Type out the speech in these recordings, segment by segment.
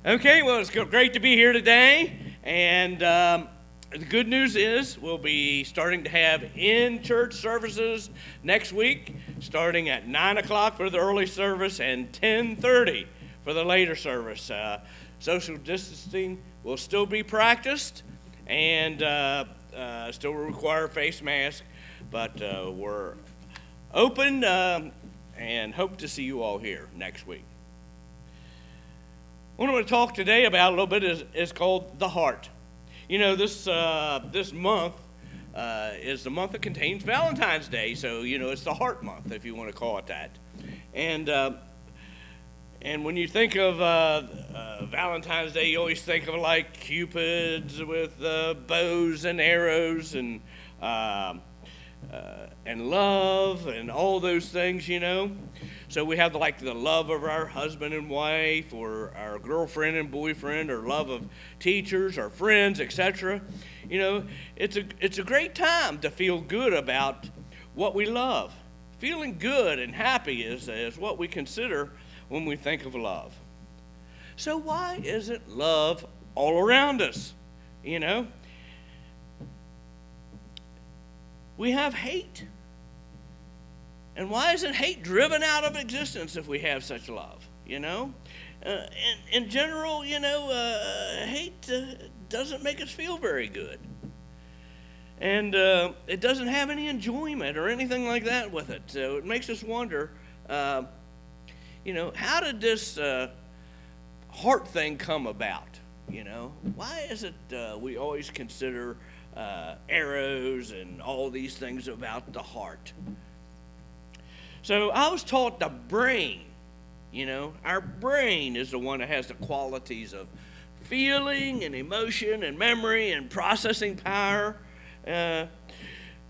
Okay, well, it's great to be here today. And the good news is we'll be starting to have in-church services next week, starting at 9 o'clock for the early service and 10:30 for the later service. Social distancing will still be practiced and still require face mask, but we're open and hope to see you all here next week. What I'm going to talk today about a little bit is called the heart. You know, this month is the month that contains Valentine's Day, so it's the heart month, if you want to call it that. And when you think of Valentine's Day, you always think of like cupids with bows and arrows and love and all those things, So we have the love of our husband and wife, or our girlfriend and boyfriend, or love of teachers or friends, etc. It's a great time to feel good about what we love. Feeling good and happy is what we consider when we think of love. So why isn't love all around us? We have hate. And why isn't hate driven out of existence if we have such love? In general, hate doesn't make us feel very good. And it doesn't have any enjoyment or anything like that with it. So it makes us wonder, how did this heart thing come about? Why is it we always consider arrows and all these things about the heart? So I was taught the brain, our brain is the one that has the qualities of feeling and emotion and memory and processing power, but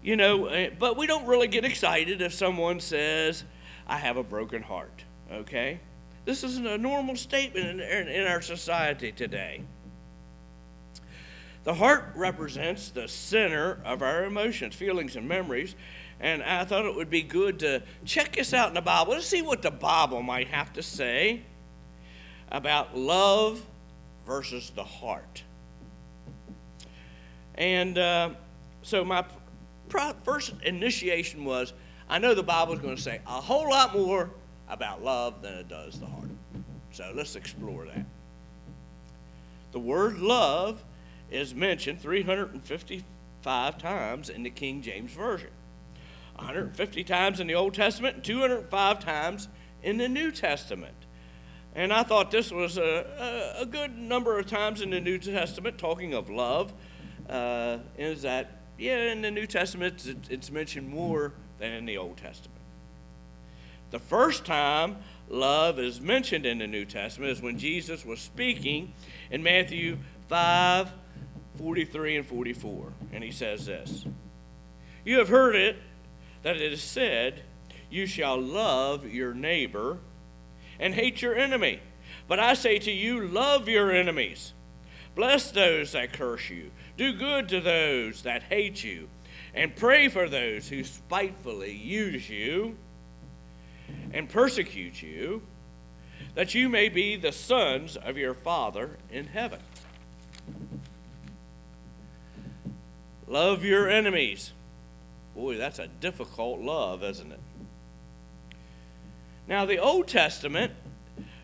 we don't really get excited if someone says, I have a broken heart, okay? This isn't a normal statement in our society today. The heart represents the center of our emotions, feelings, and memories. And I thought it would be good to check this out in the Bible. Let's see what the Bible might have to say about love versus the heart. And so my first initiation was, I know the Bible is going to say a whole lot more about love than it does the heart. So let's explore that. The word love is mentioned 355 times in the King James Version. 150 times in the Old Testament and 205 times in the New Testament. And I thought this was a good number of times in the New Testament talking of love. Is that, in the New Testament it's mentioned more than in the Old Testament. The first time love is mentioned in the New Testament is when Jesus was speaking in Matthew 5:43 and 44. And he says this, You have heard it, that it is said, you shall love your neighbor and hate your enemy. But I say to you, love your enemies. Bless those that curse you. Do good to those that hate you. And pray for those who spitefully use you and persecute you, that you may be the sons of your Father in heaven. Love your enemies. Boy, that's a difficult love, isn't it? Now, the Old Testament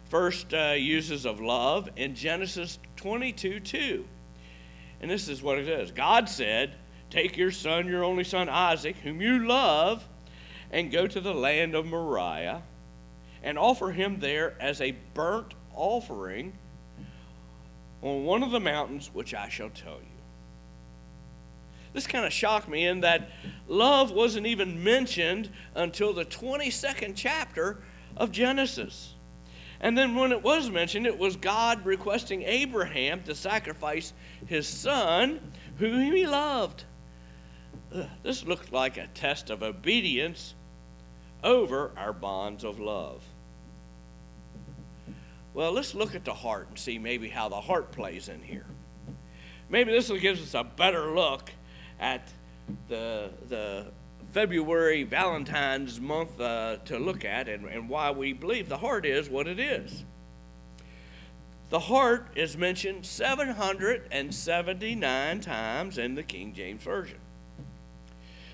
first uses of love in Genesis 22:2. And this is what it is. God said, take your son, your only son Isaac, whom you love, and go to the land of Moriah, and offer him there as a burnt offering on one of the mountains which I shall tell you. This kind of shocked me in that love wasn't even mentioned until the 22nd chapter of Genesis. And then when it was mentioned, it was God requesting Abraham to sacrifice his son, whom he loved. This looked like a test of obedience over our bonds of love. Well, let's look at the heart and see maybe how the heart plays in here. Maybe this will give us a better look at the February Valentine's month to look at and why we believe the heart is what it is. The heart is mentioned 779 times in the King James Version,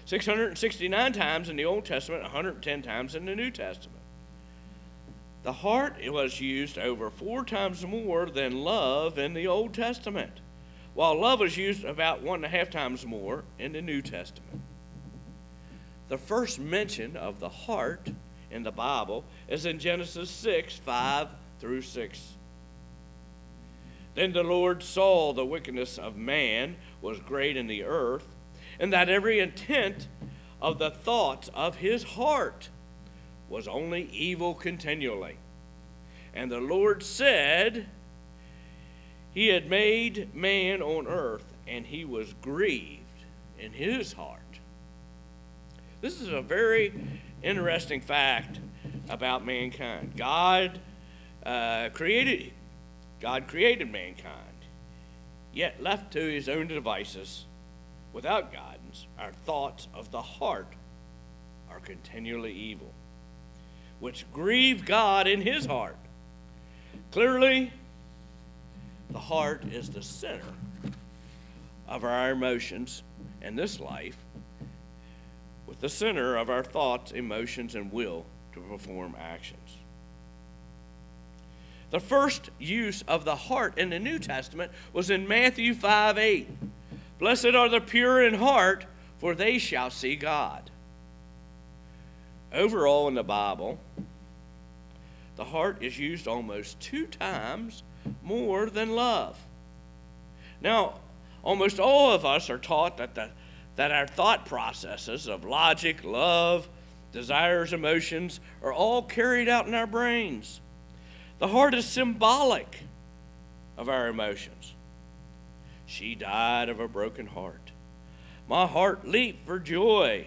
669 times in the Old Testament, 110 times in the New Testament. The heart was used over 4 times more than love in the Old Testament, while love was used about 1.5 times more in the New Testament. The first mention of the heart in the Bible is in Genesis 6:5-6. Then the Lord saw the wickedness of man was great in the earth, and that every intent of the thoughts of his heart was only evil continually. And the Lord said, he had made man on earth, and he was grieved in his heart. This is a very interesting fact about mankind. God created mankind, yet left to his own devices, without guidance, our thoughts of the heart are continually evil, which grieve God in his heart. Clearly, the heart is the center of our emotions in this life, with the center of our thoughts, emotions, and will to perform actions. The first use of the heart in the New Testament was in Matthew 5:8. Blessed are the pure in heart, for they shall see God. Overall in the Bible, the heart is used almost 2 times more than love. Now, almost all of us are taught that our thought processes of logic, love, desires, emotions are all carried out in our brains. The heart is symbolic of our emotions. She died of a broken heart. My heart leaped for joy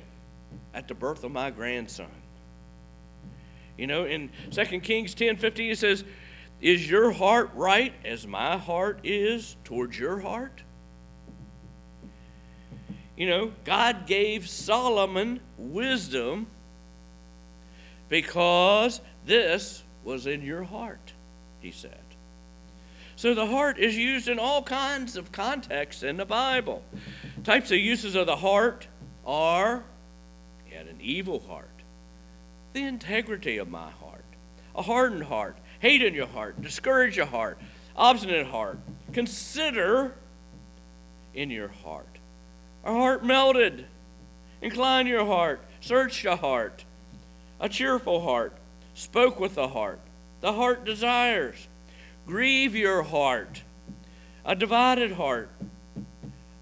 at the birth of my grandson. You know, in 2 Kings 10:15 it says, is your heart right as my heart is towards your heart? You know, God gave Solomon wisdom because this was in your heart, he said. So the heart is used in all kinds of contexts in the Bible. Types of uses of the heart are, you had an evil heart, the integrity of my heart, a hardened heart, hate in your heart, discourage your heart, obstinate heart, consider in your heart. A heart melted, incline your heart, search your heart, a cheerful heart, spoke with the heart desires, grieve your heart, a divided heart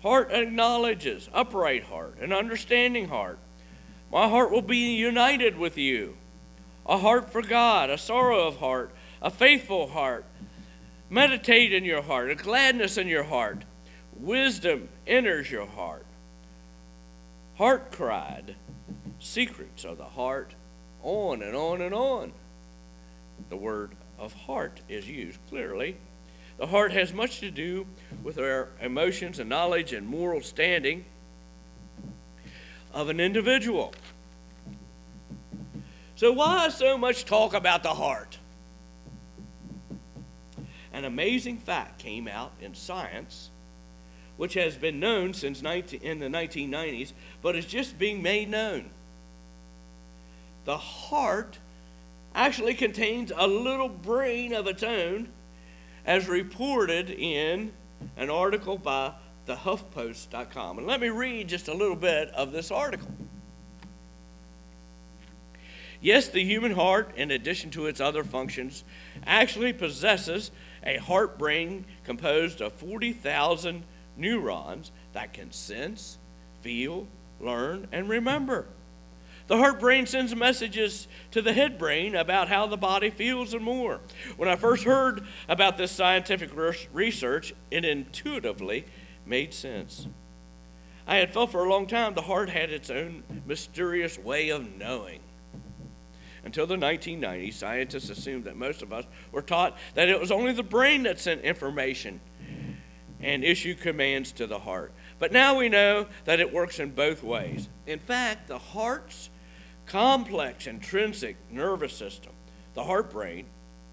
acknowledges, upright heart, an understanding heart. My heart will be united with you. A heart for God, a sorrow of heart, a faithful heart. Meditate in your heart, a gladness in your heart. Wisdom enters your heart. Heart cried, secrets of the heart, on and on and on. The word of heart is used clearly. The heart has much to do with our emotions and knowledge and moral standing of an individual. So why so much talk about the heart? An amazing fact came out in science, which has been known since in the 1990s, but is just being made known. The heart actually contains a little brain of its own, as reported in an article by thehuffpost.com. And let me read just a little bit of this article. Yes, the human heart, in addition to its other functions, actually possesses a heart brain composed of 40,000 neurons that can sense, feel, learn, and remember. The heart brain sends messages to the head brain about how the body feels and more. When I first heard about this scientific research, it intuitively made sense. I had felt for a long time the heart had its own mysterious way of knowing. Until the 1990s, scientists assumed that most of us were taught that it was only the brain that sent information and issued commands to the heart. But now we know that it works in both ways. In fact, the heart's complex intrinsic nervous system, the heart brain,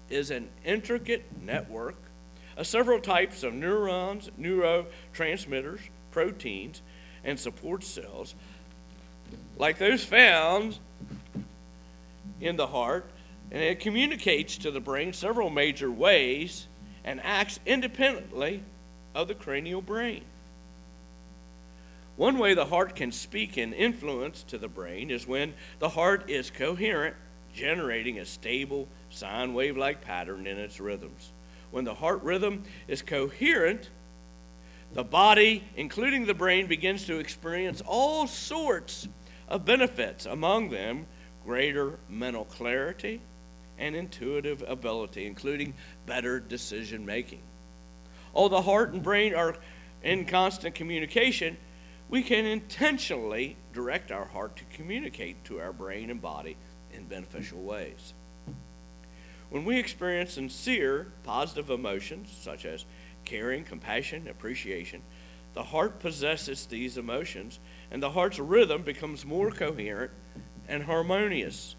is an intricate network several types of neurons, neurotransmitters, proteins, and support cells, like those found in the heart, and it communicates to the brain several major ways and acts independently of the cranial brain. One way the heart can speak and influence to the brain is when the heart is coherent, generating a stable sine wave-like pattern in its rhythms. When the heart rhythm is coherent, the body, including the brain, begins to experience all sorts of benefits, among them greater mental clarity and intuitive ability, including better decision making. Although the heart and brain are in constant communication, we can intentionally direct our heart to communicate to our brain and body in beneficial ways. When we experience sincere, positive emotions, such as caring, compassion, appreciation, the heart possesses these emotions, and the heart's rhythm becomes more coherent and harmonious.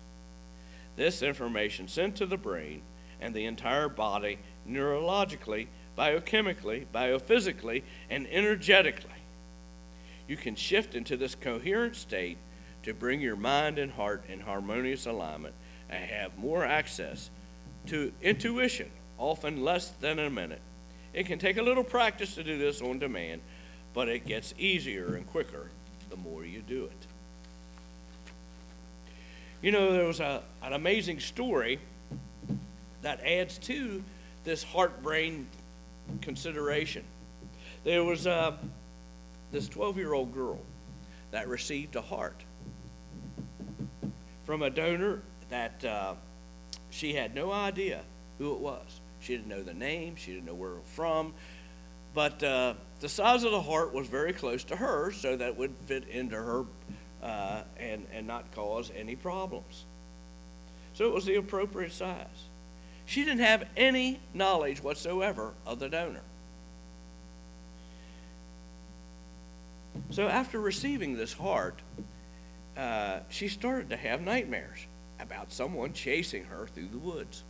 This information sent to the brain and the entire body neurologically, biochemically, biophysically, and energetically. You can shift into this coherent state to bring your mind and heart in harmonious alignment and have more access to intuition, often less than a minute. It can take a little practice to do this on demand, but it gets easier and quicker the more you do it. You know, there was an amazing story that adds to this heart-brain consideration. There was this 12-year-old girl that received a heart from a donor that she had no idea who it was. She didn't know the name. She didn't know where it was from. But the size of the heart was very close to hers, so that would fit into her and not cause any problems. So it was the appropriate size. She didn't have any knowledge whatsoever of the donor. So after receiving this heart, she started to have nightmares about someone chasing her through the woods.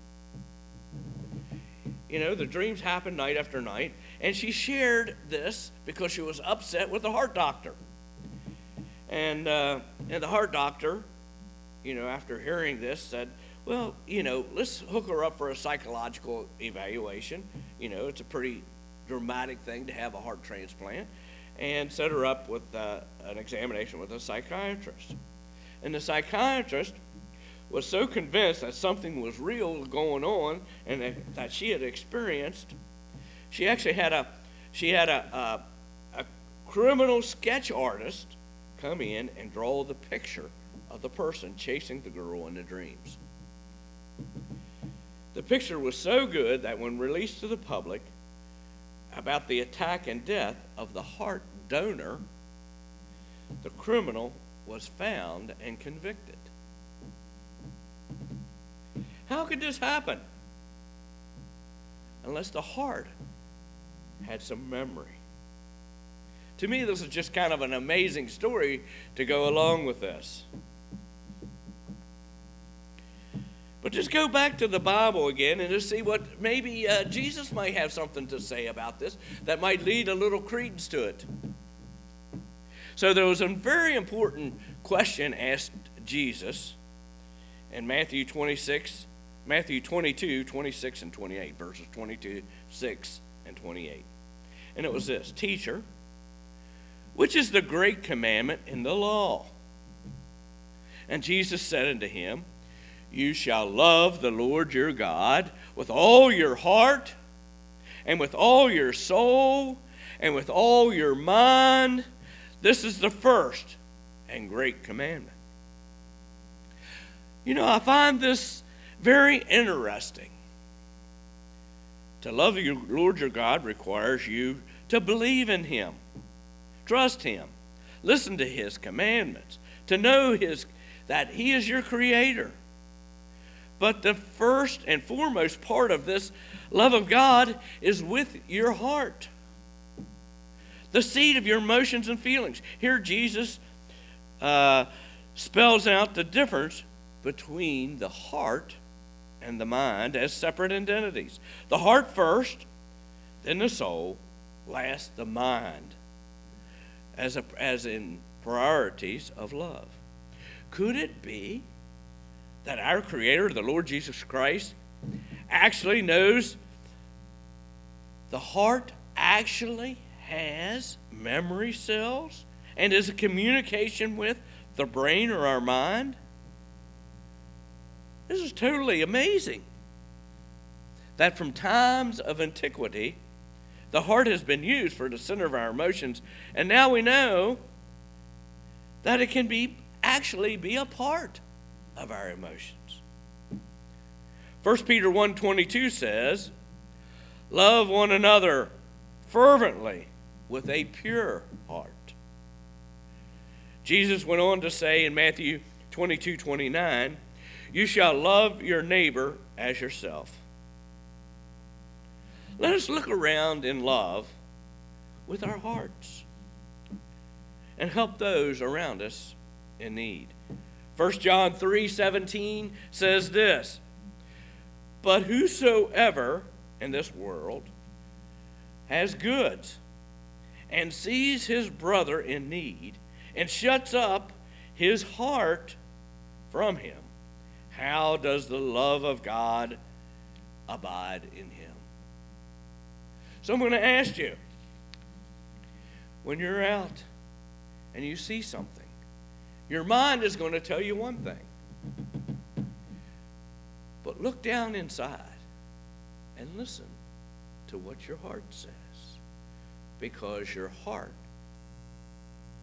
You know, the dreams happened night after night, and she shared this because she was upset with the heart doctor. And the heart doctor, you know, after hearing this, said, well, you know, let's hook her up for a psychological evaluation. You know, it's a pretty dramatic thing to have a heart transplant. And set her up with an examination with a psychiatrist. And the psychiatrist was so convinced that something was real going on and that she had experienced, she actually had a criminal sketch artist come in and draw the picture of the person chasing the girl in the dreams. The picture was so good that when released to the public about the attack and death of the heart donor, the criminal was found and convicted. How could this happen? Unless the heart had some memory. To me, this is just kind of an amazing story to go along with this. But just go back to the Bible again and just see what maybe Jesus might have something to say about this that might lead a little credence to it. So there was a very important question asked Jesus in Matthew 22, 26, and 28, verses 22, 6, and 28. And it was this: Teacher, which is the great commandment in the law? And Jesus said unto him, You shall love the Lord your God with all your heart, and with all your soul, and with all your mind. This is the first and great commandment. You know, I find this very interesting. To love the Lord your God requires you to believe in him, trust him, listen to his commandments, to know that he is your creator. But the first and foremost part of this love of God is with your heart, the seat of your emotions and feelings. Here Jesus spells out the difference between the heart and the mind as separate entities. The heart first, then the soul, last the mind, as in priorities of love. Could it be that our Creator, the Lord Jesus Christ, actually knows the heart actually has memory cells and is a communication with the brain or our mind? This is totally amazing. That from times of antiquity, the heart has been used for the center of our emotions, and now we know that it can actually be a part of our emotions. 1 Peter 1:22 says, love one another fervently with a pure heart. Jesus went on to say in Matthew 22:29, you shall love your neighbor as yourself. Let us look around in love with our hearts and help those around us in need. 1 John 3:17 says this, but whosoever in this world has goods and sees his brother in need and shuts up his heart from him, how does the love of God abide in him? So I'm going to ask you, when you're out and you see something, your mind is going to tell you one thing. But look down inside and listen to what your heart says. Because your heart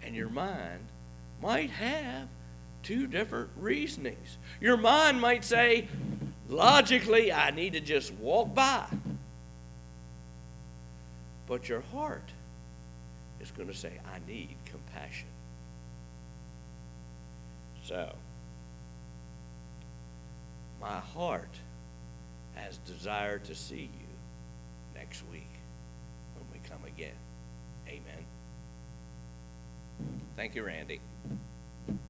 and your mind might have two different reasonings. Your mind might say, logically, I need to just walk by. But your heart is going to say, I need compassion. So, my heart has desire to see you next week when we come again. Amen. Thank you, Randy.